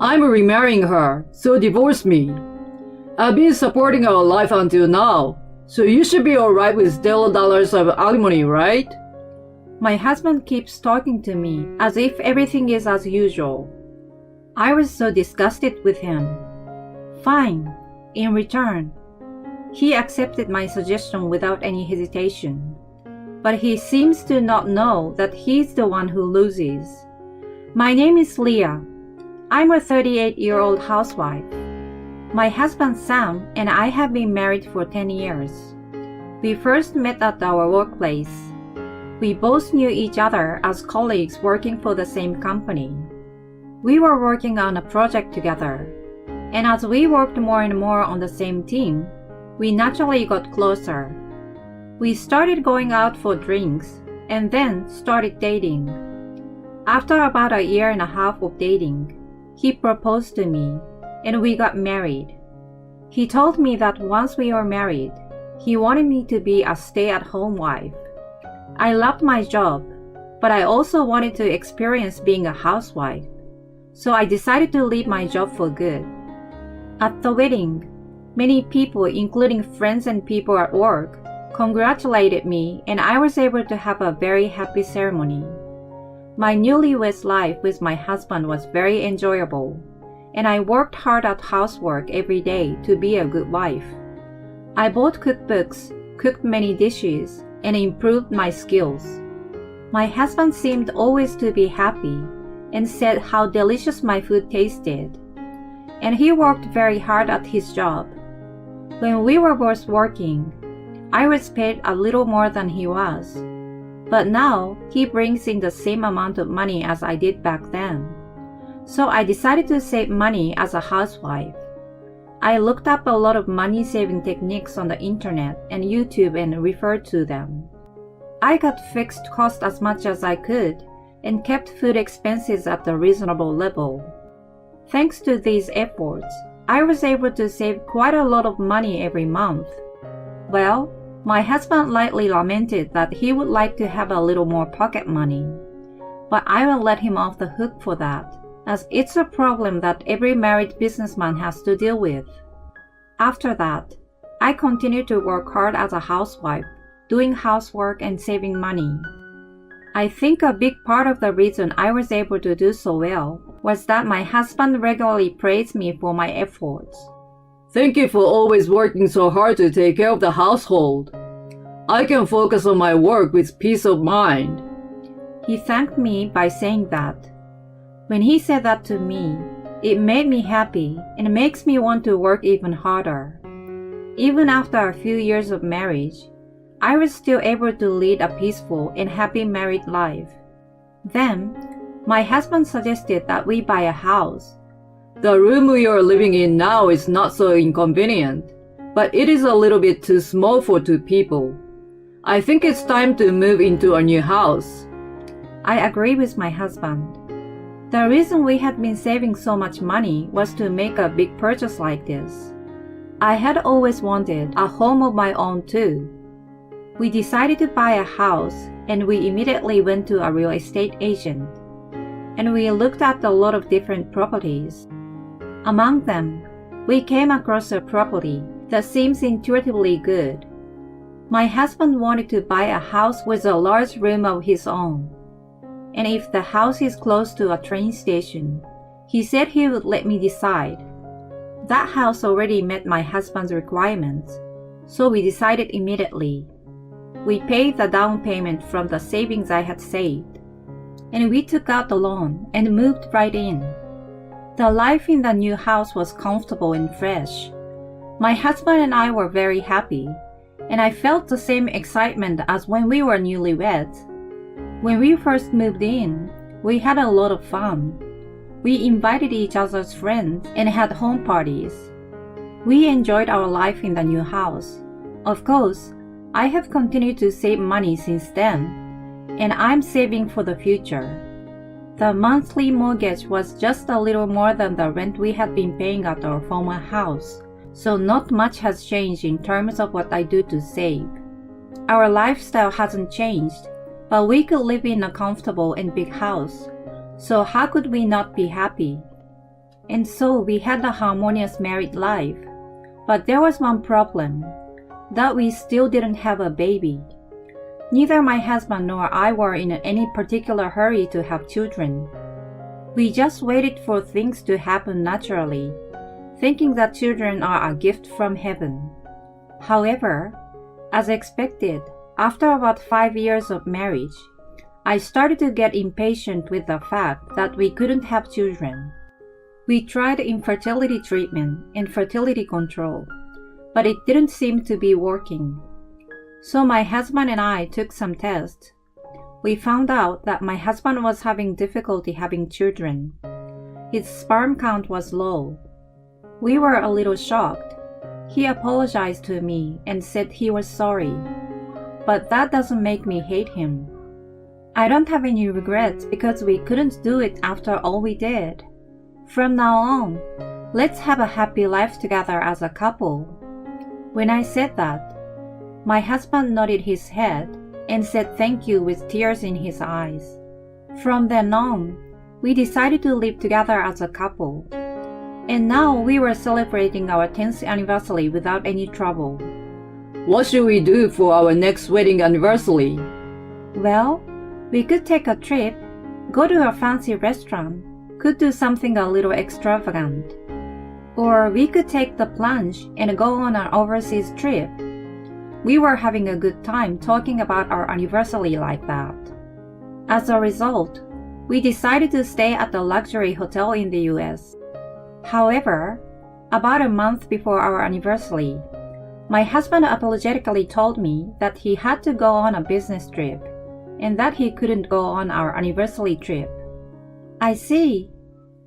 I'm remarrying her, so divorce me. I've been supporting our life until now, so you should be alright with $0 of alimony, right? My husband keeps talking to me as if everything is as usual. I was so disgusted with him. Fine, in return. He accepted my suggestion without any hesitation. But he seems to not know that he's the one who loses. My name is Leah. I'm a 38-year-old housewife. My husband Sam and I have been married for 10 years. We first met at our workplace. We both knew each other as colleagues working for the same company. We were working on a project together, and as we worked more and more on the same team, we naturally got closer. We started going out for drinks and then started dating. After about a year and a half of dating, he proposed to me and we got married. He told me that once we were married, he wanted me to be a stay-at-home wife. I loved my job, but I also wanted to experience being a housewife, so I decided to leave my job for good. At the wedding, many people, including friends and people at work, congratulated me and I was able to have a very happy ceremony. My newlywed life with my husband was very enjoyable, and I worked hard at housework every day to be a good wife. I bought cookbooks, cooked many dishes, and improved my skills. My husband seemed always to be happy and said how delicious my food tasted. And he worked very hard at his job. When we were both working, I was paid a little more than he was. But now he brings in the same amount of money as I did back then. So I decided to save money as a housewife. I looked up a lot of money-saving techniques on the internet and YouTube and referred to them. I got fixed costs as much as I could and kept food expenses at a reasonable level. Thanks to these efforts, I was able to save quite a lot of money every month. Well, my husband lightly lamented that he would like to have a little more pocket money, but I will let him off the hook for that, as it's a problem that every married businessman has to deal with. After that, I continued to work hard as a housewife, doing housework and saving money. I think a big part of the reason I was able to do so well was that my husband regularly praised me for my efforts. Thank you for always working so hard to take care of the household. I can focus on my work with peace of mind. He thanked me by saying that. When he said that to me, it made me happy and makes me want to work even harder. Even after a few years of marriage, I was still able to lead a peaceful and happy married life. Then, my husband suggested that we buy a house. The room we are living in now is not so inconvenient, but it is a little bit too small for two people. I think it's time to move into a new house. I agree with my husband. The reason we had been saving so much money was to make a big purchase like this. I had always wanted a home of my own too. We decided to buy a house and we immediately went to a real estate agent. And we looked at a lot of different properties. Among them, we came across a property that seems intuitively good. My husband wanted to buy a house with a large room of his own. And if the house is close to a train station, he said he would let me decide. That house already met my husband's requirements, so we decided immediately. We paid the down payment from the savings I had saved, and we took out the loan and moved right in. The life in the new house was comfortable and fresh. My husband and I were very happy, and I felt the same excitement as when we were newlyweds. When we first moved in, we had a lot of fun. We invited each other's friends and had home parties. We enjoyed our life in the new house. Of course, I have continued to save money since then, and I'm saving for the future. The monthly mortgage was just a little more than the rent we had been paying at our former house, so not much has changed in terms of what I do to save. Our lifestyle hasn't changed, but we could live in a comfortable and big house, so how could we not be happy? and so we had a harmonious married life. But there was one problem, that we still didn't have a baby. Neither my husband nor I were in any particular hurry to have children. We just waited for things to happen naturally, thinking that children are a gift from heaven. However, as expected, after about 5 years of marriage, I started to get impatient with the fact that we couldn't have children. We tried infertility treatment and fertility control, but it didn't seem to be working. So my husband and I took some tests. We found out that my husband was having difficulty having children. His sperm count was low. We were a little shocked. He apologized to me and said he was sorry. But that doesn't make me hate him. I don't have any regrets because we couldn't do it after all we did. From now on, let's have a happy life together as a couple. When I said that, my husband nodded his head and said thank you with tears in his eyes. From then on, we decided to live together as a couple. And now we were celebrating our 10th anniversary without any trouble. What should we do for our next wedding anniversary? Well, we could take a trip, go to a fancy restaurant, could do something a little extravagant. Or we could take the plunge and go on an overseas trip. We were having a good time talking about our anniversary like that. As a result, we decided to stay at the luxury hotel in the US. However, about a month before our anniversary, my husband apologetically told me that he had to go on a business trip and that he couldn't go on our anniversary trip. I see,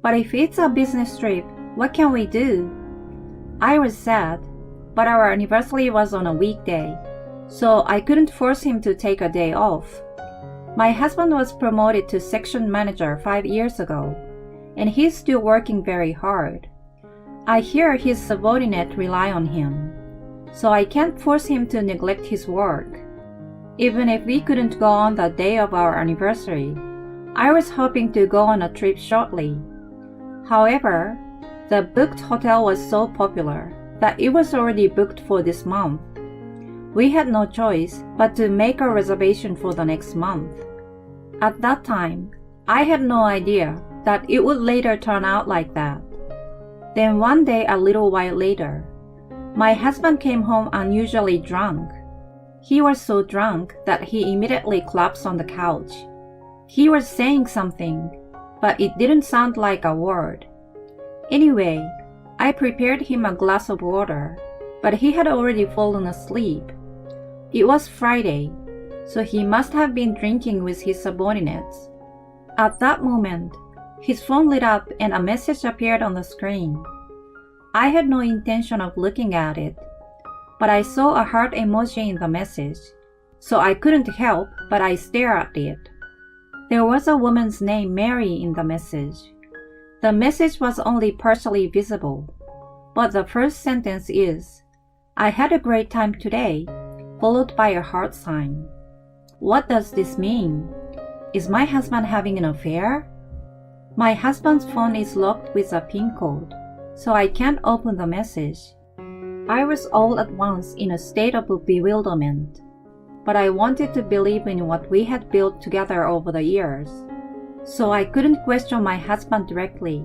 but if it's a business trip, what can we do? I was sad, but our anniversary was on a weekday, so I couldn't force him to take a day off. My husband was promoted to section manager 5 years ago, and he's still working very hard. I hear his subordinates rely on him, so I can't force him to neglect his work. Even if we couldn't go on the day of our anniversary, I was hoping to go on a trip shortly. However, the booked hotel was so popular that it was already booked for this month. We had no choice but to make a reservation for the next month. At that time, I had no idea that it would later turn out like that. Then one day a little while later, my husband came home unusually drunk. He was so drunk that he immediately collapsed on the couch. He was saying something, but it didn't sound like a word. Anyway, I prepared him a glass of water, but he had already fallen asleep. It was Friday, so he must have been drinking with his subordinates. At that moment, his phone lit up and a message appeared on the screen. I had no intention of looking at it, but I saw a heart emoji in the message, so I couldn't help but I stared at it. There was a woman's name Mary in the message. The message was only partially visible, but the first sentence is, "I had a great time today," followed by a heart sign. What does this mean? Is my husband having an affair? My husband's phone is locked with a PIN code, so I can't open the message. I was all at once in a state of bewilderment, but I wanted to believe in what we had built together over the years, so I couldn't question my husband directly.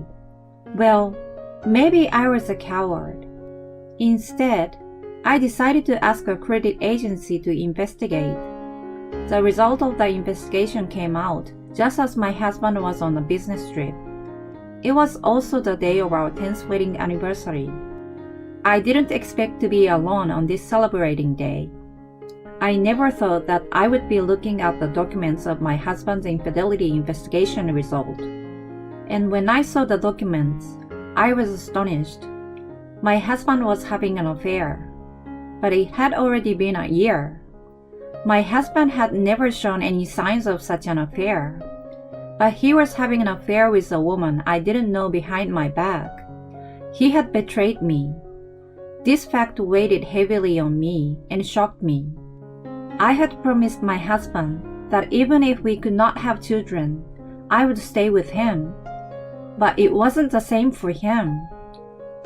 Well, maybe I was a coward. Instead, I decided to ask a credit agency to investigate. The result of the investigation came out just as my husband was on a business trip. It was also the day of our 10th wedding anniversary. I didn't expect to be alone on this celebrating day. I never thought that I would be looking at the documents of my husband's infidelity investigation result. And when I saw the documents, I was astonished. My husband was having an affair, but it had already been a year. My husband had never shown any signs of such an affair, but he was having an affair with a woman I didn't know behind my back. He had betrayed me. This fact weighed heavily on me and shocked me. I had promised my husband that even if we could not have children, I would stay with him. But it wasn't the same for him.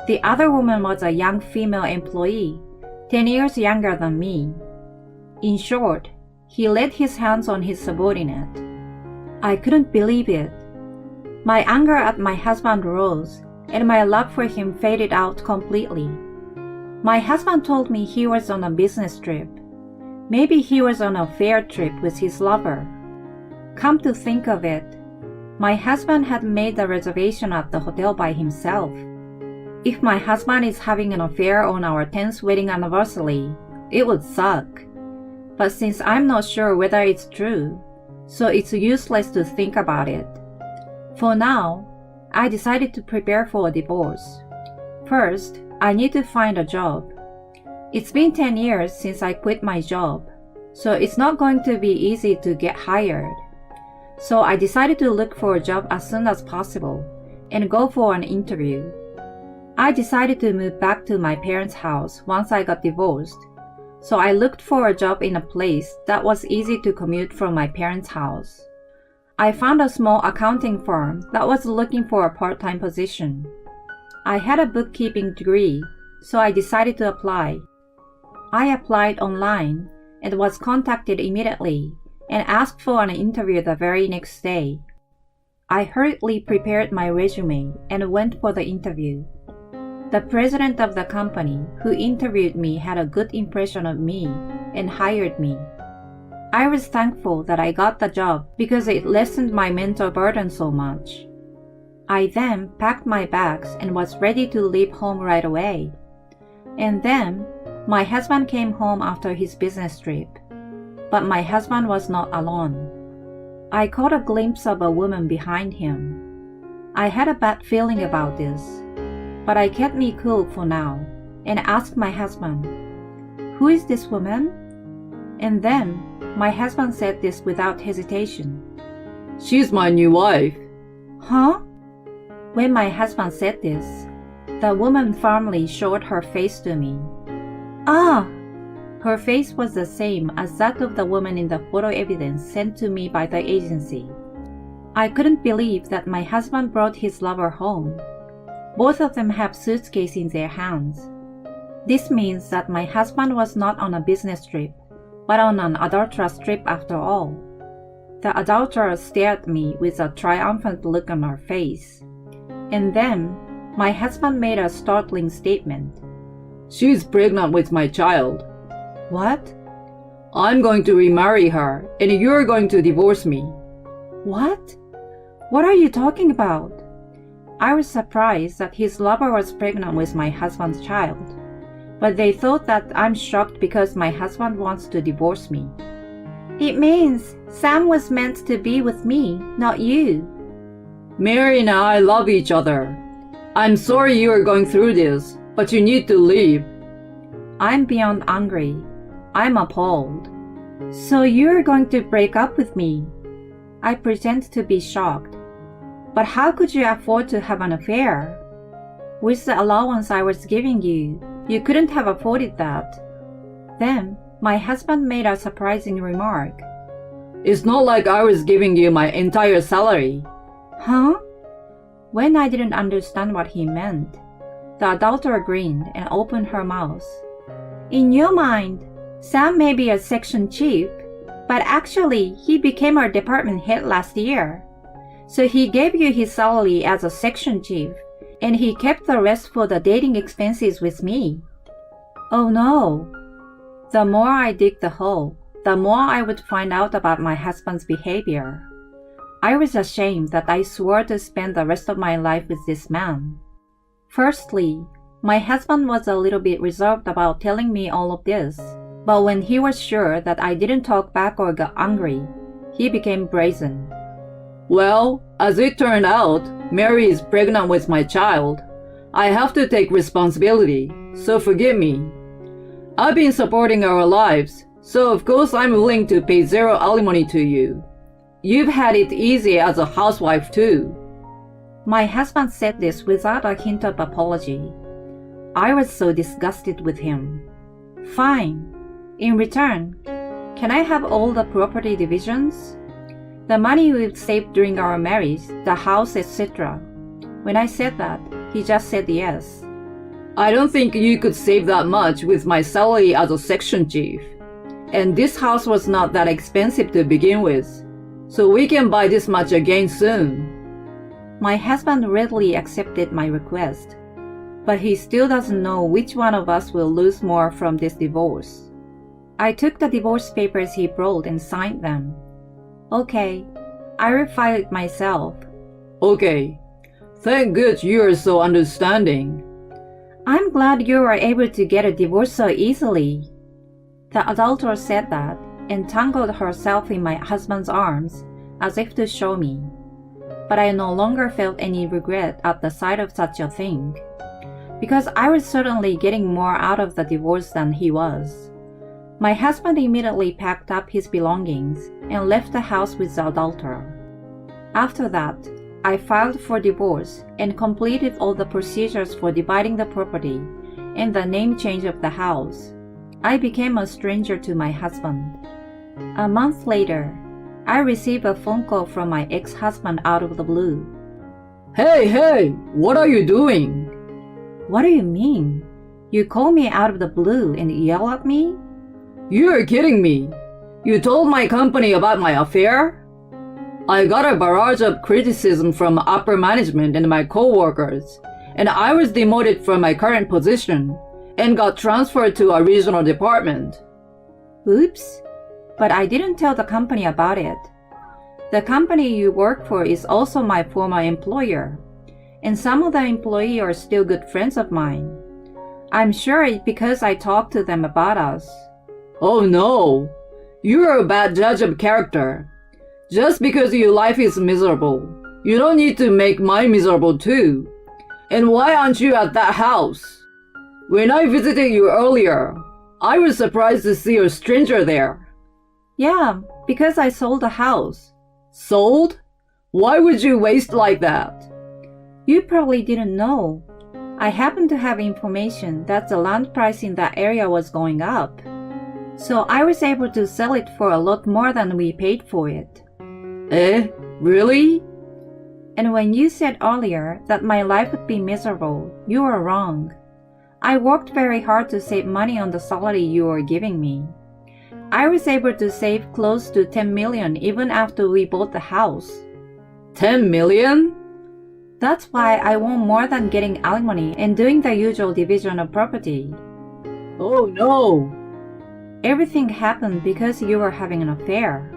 The other woman was a young female employee, 10 years younger than me. In short, he laid his hands on his subordinate. I couldn't believe it. My anger at my husband rose, and my love for him faded out completely. My husband told me he was on a business trip. Maybe he was on a fair trip with his lover. Come to think of it, my husband had made the reservation at the hotel by himself. If my husband is having an affair on our 10th wedding anniversary, it would suck. But since I'm not sure whether it's true, so it's useless to think about it. For now, I decided to prepare for a divorce. First, I need to find a job. It's been 10 years since I quit my job, so it's not going to be easy to get hired. So I decided to look for a job as soon as possible and go for an interview. I decided to move back to my parents' house once I got divorced, so I looked for a job in a place that was easy to commute from my parents' house. I found a small accounting firm that was looking for a part-time position. I had a bookkeeping degree, so I decided to apply. I applied online and was contacted immediately and asked for an interview the very next day. I hurriedly prepared my resume and went for the interview. The president of the company who interviewed me had a good impression of me and hired me. I was thankful that I got the job because it lessened my mental burden so much. I then packed my bags and was ready to leave home right away. And then, my husband came home after his business trip. But my husband was not alone. I caught a glimpse of a woman behind him. I had a bad feeling about this, but I kept me cool for now and asked my husband, "Who is this woman?" And then, my husband said this without hesitation. She's my new wife. Huh? When my husband said this, the woman firmly showed her face to me. Ah! Her face was the same as that of the woman in the photo evidence sent to me by the agency. I couldn't believe that my husband brought his lover home. Both of them have suitcases in their hands. This means that my husband was not on a business trip, but on an adulterous trip after all. The adulterer stared at me with a triumphant look on her face. And then, my husband made a startling statement. She's pregnant with my child. What? I'm going to remarry her, and you're going to divorce me. What? What are you talking about? I was surprised that his lover was pregnant with my husband's child, but they thought that I'm shocked because my husband wants to divorce me. It means Sam was meant to be with me, not you. Mary and I love each other. I'm sorry you are going through this, but you need to leave. I'm beyond angry. I'm appalled. So you're going to break up with me? I pretend to be shocked. But how could you afford to have an affair? With the allowance I was giving you, you couldn't have afforded that. Then, my husband made a surprising remark. It's not like I was giving you my entire salary. Huh? When I didn't understand what he meant, the adulterer grinned and opened her mouth. In your mind, Sam may be a section chief, but actually he became our department head last year. So he gave you his salary as a section chief, and he kept the rest for the dating expenses with me. Oh no. The more I dig the hole, the more I would find out about my husband's behavior. I was ashamed that I swore to spend the rest of my life with this man. Firstly, my husband was a little bit reserved about telling me all of this, but when he was sure that I didn't talk back or got angry, he became brazen. Well, as it turned out, Mary is pregnant with my child. I have to take responsibility, so forgive me. I've been supporting our lives, so of course I'm willing to pay zero alimony to you. You've had it easy as a housewife too. My husband said this without a hint of apology. I was so disgusted with him. Fine. In return, can I have all the property divisions? The money we've saved during our marriage, the house, etc. When I said that, he just said yes. I don't think you could save that much with my salary as a section chief. And this house was not that expensive to begin with, so we can buy this much again soon. My husband readily accepted my request, but he still doesn't know which one of us will lose more from this divorce. I took the divorce papers he brought and signed them. Okay, I will file it myself. Okay, thank God you are so understanding. I'm glad you were able to get a divorce so easily. The adulterer said that and tangled herself in my husband's arms as if to show me. But I no longer felt any regret at the sight of such a thing, because I was certainly getting more out of the divorce than he was. My husband immediately packed up his belongings and left the house with the adulterer. After that, I filed for divorce and completed all the procedures for dividing the property and the name change of the house. I became a stranger to my husband. A month later, I received a phone call from my ex-husband out of the blue. Hey, what are you doing? What do you mean? You call me out of the blue and yell at me? You're kidding me. You told my company about my affair? I got a barrage of criticism from upper management and my co-workers, and I was demoted from my current position and got transferred to a regional department. Oops. But I didn't tell the company about it. The company you work for is also my former employer, and some of the employees are still good friends of mine. I'm sure it's because I talked to them about us. Oh no, you're a bad judge of character. Just because your life is miserable, you don't need to make mine miserable too. And why aren't you at that house? When I visited you earlier, I was surprised to see a stranger there. Yeah, because I sold the house. Sold? Why would you waste like that? You probably didn't know. I happened to have information that the land price in that area was going up. So I was able to sell it for a lot more than we paid for it. Eh? Really? And when you said earlier that my life would be miserable, you were wrong. I worked very hard to save money on the salary you were giving me. I was able to save close to 10 million even after we bought the house. 10 million? That's why I want more than getting alimony and doing the usual division of property. Oh no! Everything happened because you were having an affair.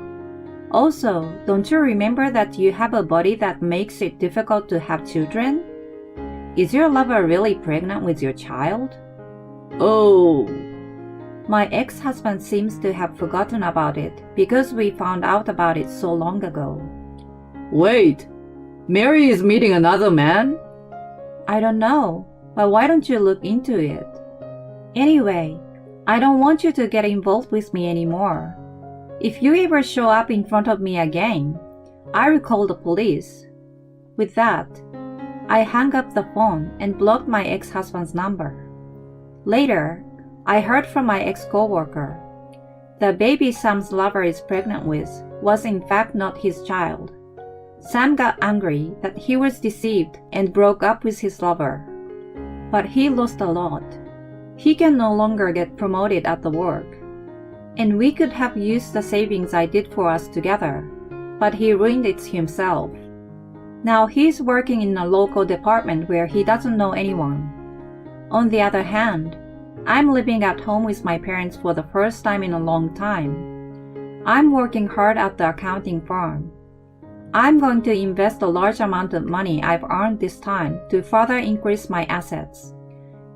Also, don't you remember that you have a body that makes it difficult to have children? Is your lover really pregnant with your child? Oh. My ex-husband seems to have forgotten about it because we found out about it so long ago. Wait, Mary is meeting another man? I don't know, but why don't you look into it? Anyway, I don't want you to get involved with me anymore. If you ever show up in front of me again, I will call the police. With that, I hung up the phone and blocked my ex-husband's number. Later, I heard from my ex-coworker. The baby Sam's lover is pregnant with was in fact not his child. Sam got angry that he was deceived and broke up with his lover. But he lost a lot. He can no longer get promoted at the work. And we could have used the savings I did for us together, but he ruined it himself. Now he's working in a local department where he doesn't know anyone. On the other hand, I'm living at home with my parents for the first time in a long time. I'm working hard at the accounting firm. I'm going to invest a large amount of money I've earned this time to further increase my assets.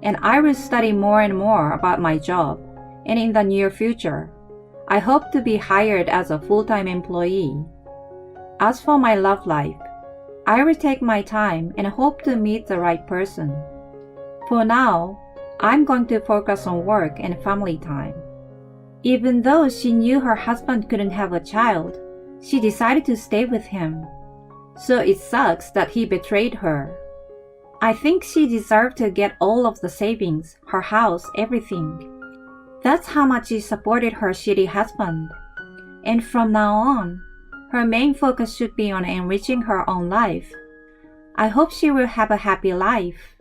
And I will study more and more about my job, and in the near future, I hope to be hired as a full-time employee. As for my love life, I will take my time and hope to meet the right person. For now, I'm going to focus on work and family time. Even though she knew her husband couldn't have a child, she decided to stay with him. So it sucks that he betrayed her. I think she deserved to get all of the savings, her house, everything. That's how much she supported her shitty husband. And from now on, her main focus should be on enriching her own life. I hope she will have a happy life.